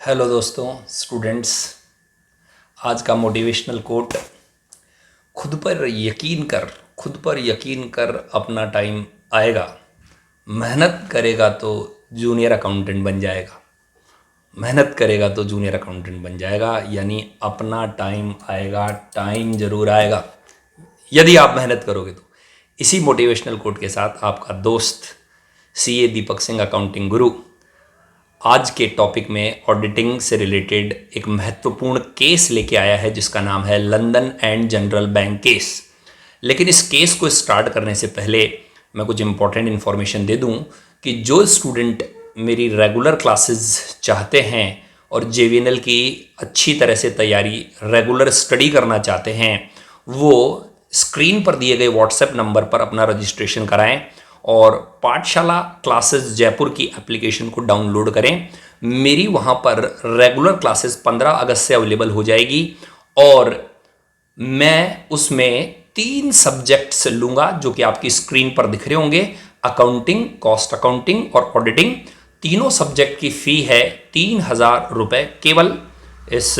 Hello दोस्तों, students. आज का मोटिवेशनल कोट, खुद पर यकीन कर। खुद पर यकीन कर, अपना टाइम आएगा। मेहनत करेगा तो जूनियर अकाउंटेंट बन जाएगा। मेहनत करेगा तो जूनियर अकाउंटेंट बन जाएगा, यानी अपना टाइम आएगा। टाइम ज़रूर आएगा यदि आप मेहनत करोगे तो। इसी मोटिवेशनल कोट के साथ आपका दोस्त सीए दीपक सिंह, अकाउंटिंग गुरु, आज के टॉपिक में ऑडिटिंग से रिलेटेड एक महत्वपूर्ण केस लेके आया है जिसका नाम है London and general bank case. लेकिन इस केस को स्टार्ट करने से पहले मैं कुछ इंपॉर्टेंट इन्फॉर्मेशन दे दूं कि जो स्टूडेंट मेरी रेगुलर क्लासेस चाहते हैं और जेवीएनएल की अच्छी तरह से तैयारी, रेगुलर स्टडी करना चाहते हैं, वो स्क्रीन पर दिए गए व्हाट्सएप नंबर पर अपना रजिस्ट्रेशन कराएं और पाठशाला क्लासेस जयपुर की एप्लीकेशन को डाउनलोड करें। मेरी वहाँ पर रेगुलर क्लासेस 15 अगस्त से अवेलेबल हो जाएगी और मैं उसमें 3 सब्जेक्ट्स लूँगा जो कि आपकी स्क्रीन पर दिख रहे होंगे: अकाउंटिंग, कॉस्ट अकाउंटिंग और ऑडिटिंग। तीनों सब्जेक्ट की फ़ी है 3000 रुपये केवल इस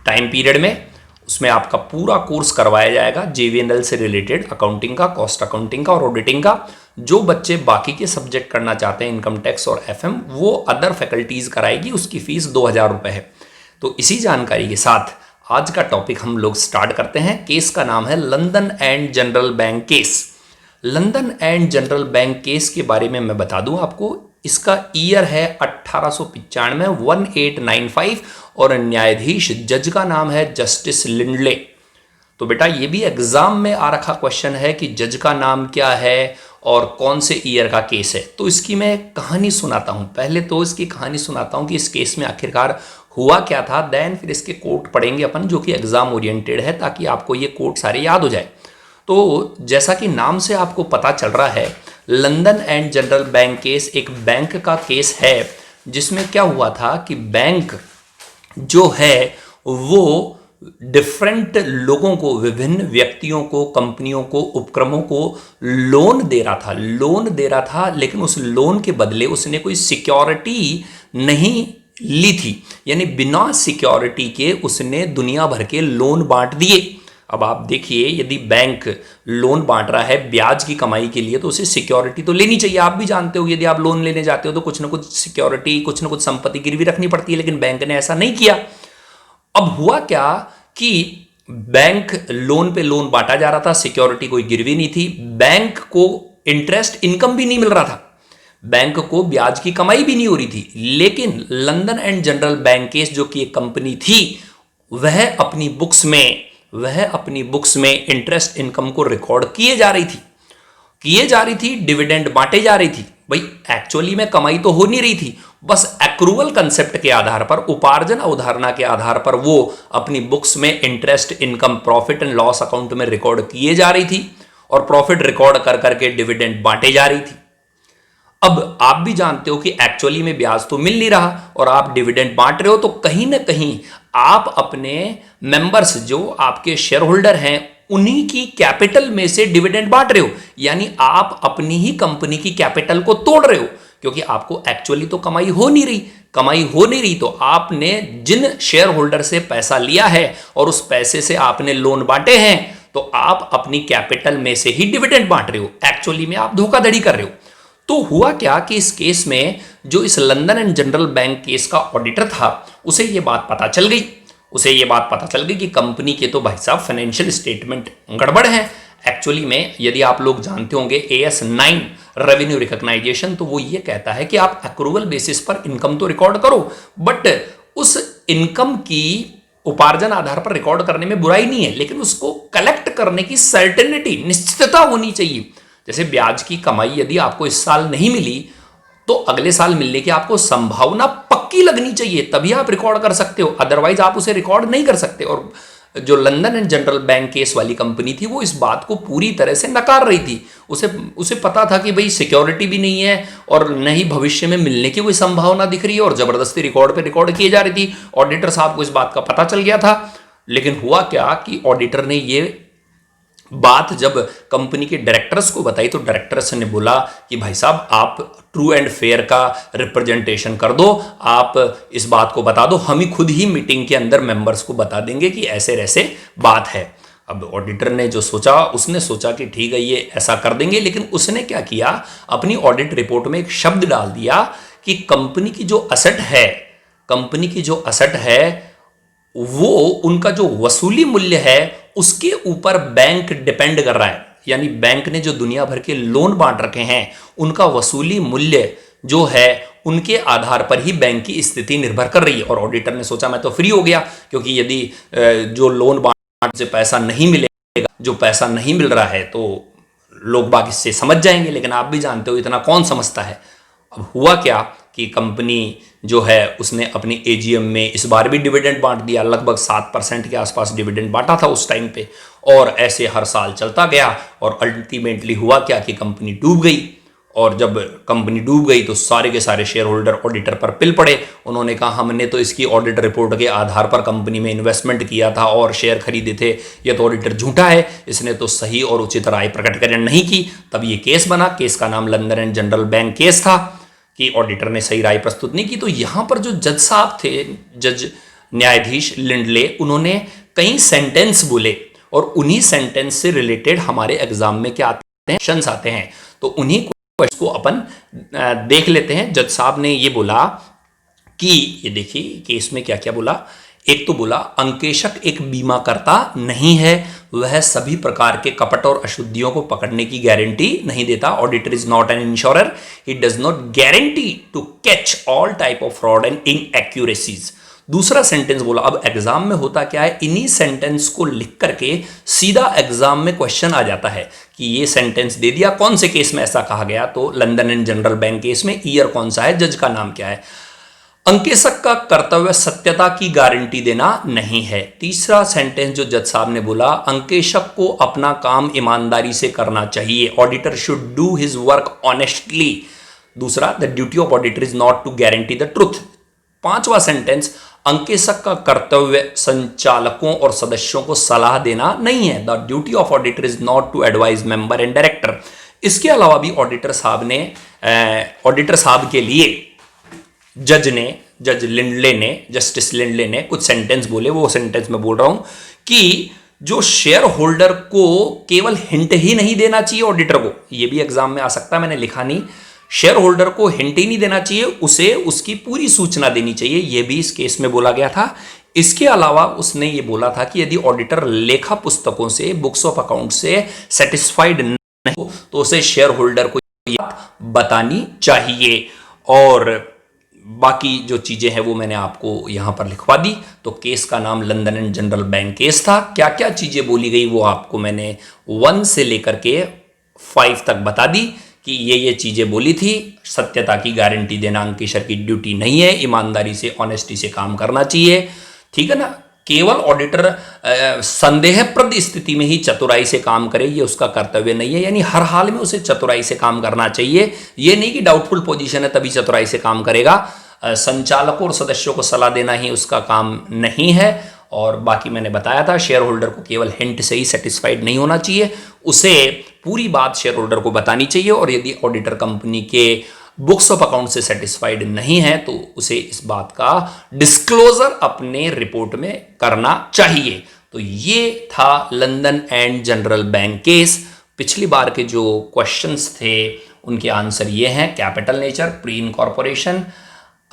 टाइम पीरियड में। उसमें आपका पूरा कोर्स करवाया जाएगा जेवीएनएल से रिलेटेड, अकाउंटिंग का, कॉस्ट अकाउंटिंग का और ऑडिटिंग का। जो बच्चे बाकी के सब्जेक्ट करना चाहते हैं, इनकम टैक्स और एफएम, वो अदर फैकल्टीज़ कराएगी, उसकी फ़ीस 2000 रुपये है। तो इसी जानकारी के साथ आज का टॉपिक हम लोग स्टार्ट करते हैं। केस का नाम है London and general bank case. London and general bank case के बारे में मैं बता दूं आपको, इसका ईयर है 1895, 1895, और न्यायाधीश जज का नाम है जस्टिस लिंडले। तो बेटा ये भी एग्जाम में आ रखा क्वेश्चन है कि जज का नाम क्या है और कौन से ईयर का केस है। तो इसकी मैं कहानी सुनाता हूँ। पहले तो इसकी कहानी सुनाता हूँ कि इस केस में आखिरकार हुआ क्या था, देन फिर इसके कोट पढ़ेंगे अपन, जो कि एग्जाम ओरिएंटेड है, ताकि आपको ये कोट सारे याद हो जाए। तो जैसा कि नाम से आपको पता चल रहा है, London and general bank case एक बैंक का केस है जिसमें क्या हुआ था कि बैंक जो है वो डिफरेंट लोगों को, विभिन्न व्यक्तियों को, कंपनियों को, उपक्रमों को लोन दे रहा था, लेकिन उस लोन के बदले उसने कोई सिक्योरिटी नहीं ली थी। यानी बिना सिक्योरिटी के उसने दुनिया भर के लोन बांट दिए। अब आप देखिए, यदि बैंक लोन बांट रहा है ब्याज की कमाई के लिए, तो उसे सिक्योरिटी तो लेनी चाहिए। आप भी जानते हो, यदि आप लोन लेने जाते हो तो कुछ ना कुछ सिक्योरिटी, कुछ ना कुछ संपत्ति गिरवी रखनी पड़ती है, लेकिन बैंक ने ऐसा नहीं किया। अब हुआ क्या कि बैंक लोन पे लोन बांटा जा रहा था, सिक्योरिटी कोई गिरवी नहीं थी, बैंक को इंटरेस्ट इनकम भी नहीं मिल रहा था, बैंक को ब्याज की कमाई भी नहीं हो रही थी। लेकिन London and general bank case, जो कि एक कंपनी थी, वह अपनी बुक्स में इंटरेस्ट इनकम को रिकॉर्ड किए जा रही थी, डिविडेंड बांटे जा रही थी। भाई एक्चुअली में कमाई तो हो नहीं रही थी, बस एक्रूवल कंसेप्ट के आधार पर, उपार्जन अवधारणा के आधार पर वो अपनी बुक्स में interest income, profit and loss account में रिकॉर्ड किए जा रही थी और प्रॉफिट रिकॉर्ड कर करके डिविडेंड बांटे जा रही थी। अब आप भी जानते हो कि एक्चुअली में ब्याज तो मिल नहीं रहा और आप डिविडेंड बांट रहे हो, तो कहीं ना कहीं आप अपने मेंबर्स, जो आपके शेयर होल्डर हैं, उन्हीं की कैपिटल में से डिविडेंड बांट रहे हो। यानी आप अपनी ही कंपनी की कैपिटल को तोड़ रहे हो, क्योंकि आपको एक्चुअली तो कमाई हो नहीं रही। तो आपने जिन शेयर होल्डर से पैसा लिया है और उस पैसे से आपने लोन बांटे हैं, तो आप अपनी कैपिटल में से ही डिविडेंड बांट रहे हो। एक्चुअली में आप धोखाधड़ी कर रहे हो। तो हुआ क्या कि इस केस में जो इस London and general bank case का ऑडिटर था, उसे ये बात पता चल गई कि कंपनी के तो भाई साहब फाइनेंशियल स्टेटमेंट गड़बड़ है। एक्चुअली में यदि आप लोग जानते होंगे AS9 रेवेन्यू रिकॉग्नाइजेशन, तो वो ये कहता है कि आप एक्रूवल बेसिस पर इनकम तो रिकॉर्ड करो, बट उस इनकम की उपार्जन आधार पर रिकॉर्ड करने में बुराई नहीं है, लेकिन उसको कलेक्ट करने की सर्टेनिटी, निश्चितता होनी चाहिए। जैसे ब्याज की कमाई यदि आपको इस साल नहीं मिली, तो अगले साल मिलने की आपको संभावना पक्की लगनी चाहिए, तभी आप रिकॉर्ड कर सकते हो, अदरवाइज आप उसे रिकॉर्ड नहीं कर सकते। और जो London and general bank case वाली कंपनी थी, वो इस बात को पूरी तरह से नकार रही थी। उसे पता था कि भाई सिक्योरिटी भी नहीं है और न ही भविष्य में मिलने की कोई संभावना दिख रही है, और जबरदस्ती रिकॉर्ड किए जा रही थी। ऑडिटर साहब को इस बात का पता चल गया था। लेकिन हुआ क्या कि ऑडिटर ने ये बात जब कंपनी के डायरेक्टर्स को बताई तो डायरेक्टर्स ने बोला कि भाई साहब आप ट्रू एंड फेयर का रिप्रेजेंटेशन कर दो, आप इस बात को बता दो, हम ही खुद ही मीटिंग के अंदर मेंबर्स को बता देंगे कि ऐसे ऐसे बात है। अब ऑडिटर ने जो सोचा, उसने सोचा कि ठीक है ये ऐसा कर देंगे, लेकिन उसने क्या किया, अपनी ऑडिट रिपोर्ट में एक शब्द डाल दिया कि कंपनी की जो असेट है, कंपनी की जो असेट है वो उनका जो वसूली मूल्य है उसके ऊपर बैंक डिपेंड कर रहा है। यानी बैंक ने जो दुनिया भर के लोन बांट रखे हैं उनका वसूली मूल्य जो है उनके आधार पर ही बैंक की स्थिति निर्भर कर रही है। और ऑडिटर ने सोचा मैं तो फ्री हो गया, क्योंकि यदि जो लोन बांट से पैसा नहीं मिलेगा, जो पैसा नहीं मिल रहा है तो लोग बाग इससे समझ जाएंगे, लेकिन आप भी जानते हो इतना कौन समझता है। अब हुआ क्या कि कंपनी जो है उसने अपनी एजीएम में इस बार भी डिविडेंड बांट दिया, लगभग 7% के आसपास डिविडेंड बांटा था उस टाइम पे, और ऐसे हर साल चलता गया। और अल्टीमेटली हुआ क्या कि कंपनी डूब गई। और जब कंपनी डूब गई तो सारे के सारे शेयर होल्डर ऑडिटर पर पिल पड़े। उन्होंने कहा हमने तो इसकी ऑडिट रिपोर्ट के आधार पर कंपनी में इन्वेस्टमेंट किया था और शेयर खरीदे थे, ये तो ऑडिटर झूठा है, इसने तो सही और उचित राय प्रकट करने नहीं की। तब ये केस बना, केस का नाम London and general bank case था कि ऑडिटर ने सही राय प्रस्तुत नहीं की। तो यहां पर जो जज साहब थे, जज न्यायाधीश लिंडले, उन्होंने कई सेंटेंस बोले और उन्हीं सेंटेंस से रिलेटेड हमारे एग्जाम में क्या आते हैं, क्वेश्चंस आते हैं। तो उन्हीं क्वेश्चन को अपन देख लेते हैं। जज साहब ने ये बोला कि ये देखिए केस में क्या क्या बोला। एक तो बोला अंकेशक एक बीमाकर्ता नहीं है, वह सभी प्रकार के कपट और अशुद्धियों को पकड़ने की गारंटी नहीं देता। Auditor is not an insurer, he does not guarantee to catch all type of fraud and inaccuracies. दूसरा सेंटेंस बोला, अब एग्जाम में होता क्या है, इन्हीं सेंटेंस को लिख करके सीधा एग्जाम में क्वेश्चन आ जाता है कि ये सेंटेंस दे दिया, कौन से केस में ऐसा कहा गया, तो London and general bank case में, ईयर कौन सा है, जज का नाम क्या है। अंकेशक का कर्तव्य सत्यता की गारंटी देना नहीं है। तीसरा सेंटेंस जो जज साहब ने बोला, अंकेशक को अपना काम ईमानदारी से करना चाहिए, auditor should do his work honestly. दूसरा, the duty of auditor is not to guarantee the truth. पांचवा सेंटेंस, अंकेशक का कर्तव्य संचालकों और सदस्यों को सलाह देना नहीं है, the duty of auditor is not to advise member and director. इसके अलावा भी ऑडिटर साहब के लिए जज लिंडले ने, जस्टिस लिंडले ने कुछ सेंटेंस बोले। वो सेंटेंस मैं बोल रहा हूं कि जो शेयर होल्डर को केवल हिंट ही नहीं देना चाहिए ऑडिटर को, ये भी एग्जाम में आ सकता है, मैंने लिखा नहीं, शेयर होल्डर को हिंट ही नहीं देना चाहिए, उसे उसकी पूरी सूचना देनी चाहिए, ये भी इस केस में बोला गया था। इसके अलावा उसने ये बोला था कि यदि ऑडिटर लेखा पुस्तकों से, बुक्स ऑफ अकाउंट से सेटिस्फाइड नहीं हो तो उसे शेयर होल्डर को बतानी चाहिए। और बाकी जो चीजें हैं वो मैंने आपको यहां पर लिखवा दी। तो केस का नाम London and general bank case था। क्या क्या चीजें बोली गई वो आपको मैंने 1 से लेकर के 5 तक बता दी कि ये चीजें बोली थी। सत्यता की गारंटी देना अंकेशर की ड्यूटी नहीं है, ईमानदारी से, ऑनेस्टी से काम करना चाहिए, ठीक है ना। केवल ऑडिटर संदेहप्रद स्थिति में ही चतुराई से काम करे, ये उसका कर्तव्य नहीं है, यानी हर हाल में उसे चतुराई से काम करना चाहिए। ये नहीं कि डाउटफुल पोजीशन है तभी चतुराई से काम करेगा। संचालकों और सदस्यों को सलाह देना ही उसका काम नहीं है। और बाकी मैंने बताया था, शेयर होल्डर को केवल हिंट से ही सेटिस्फाइड नहीं होना चाहिए, उसे पूरी बात शेयर होल्डर को बतानी चाहिए। और यदि ऑडिटर कंपनी के बुक्स ऑफ अकाउंट से सेटिस्फाइड नहीं है तो उसे इस बात का डिस्क्लोजर अपने रिपोर्ट में करना चाहिए। तो ये था London and general bank case. पिछली बार के जो क्वेश्चंस थे उनके आंसर ये हैं, capital nature, pre incorporation,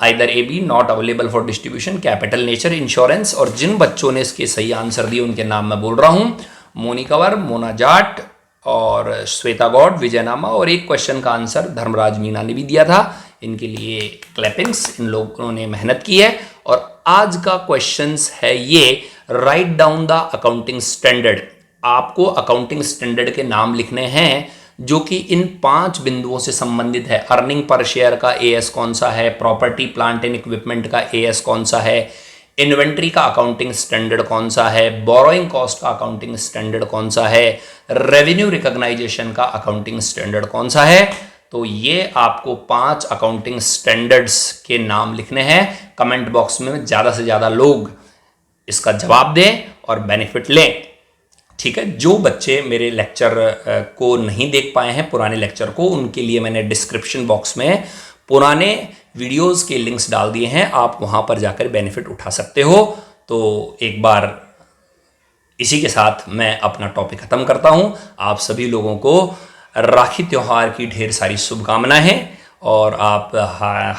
either A B, not available for distribution, capital nature, insurance. और जिन बच्चों ने इसके सही आंसर दिए उनके नाम मैं बोल रहा हूं, मोनिकवर, मोना जाट और श्वेता गौड, विजयनामा। और एक क्वेश्चन का आंसर धर्मराज मीना ने भी दिया था, इनके लिए क्लैपिंग्स, इन लोगों ने मेहनत की है। और आज का क्वेश्चंस है ये, write down the accounting standard. आपको अकाउंटिंग स्टैंडर्ड के नाम लिखने हैं जो कि इन 5 बिंदुओं से संबंधित है। अर्निंग पर शेयर का एएस कौन सा है, प्रॉपर्टी प्लांट एंड इक्विपमेंट का एएस कौन सा है, इन्वेंट्री का अकाउंटिंग स्टैंडर्ड कौन सा है, बोरोइंग कॉस्ट का अकाउंटिंग स्टैंडर्ड कौन सा है, रेवेन्यू रिकॉग्नाइजेशन का अकाउंटिंग स्टैंडर्ड कौन सा है। तो ये आपको 5 अकाउंटिंग स्टैंडर्ड्स के नाम लिखने हैं। कमेंट बॉक्स में ज़्यादा से ज़्यादा लोग इसका जवाब दें और बेनिफिट लें। ठीक है। जो बच्चे मेरे लेक्चर को नहीं देख पाए हैं, पुराने लेक्चर को, उनके लिए मैंने डिस्क्रिप्शन बॉक्स में पुराने वीडियोस के लिंक्स डाल दिए हैं, आप वहां पर जाकर बेनिफिट उठा सकते हो। तो एक बार इसी के साथ मैं अपना टॉपिक खत्म करता हूं। आप सभी लोगों को राखी त्यौहार की ढेर सारी शुभकामनाएं, और आप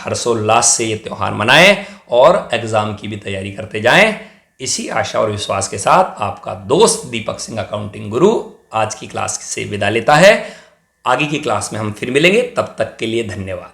हर्षोल्लास से ये त्यौहार मनाएं और एग्जाम की भी तैयारी करते जाएं। इसी आशा और विश्वास के साथ आपका दोस्त दीपक सिंह अकाउंटिंग गुरु आज की क्लास से विदा लेता है। आगे की क्लास में हम फिर मिलेंगे, तब तक के लिए धन्यवाद।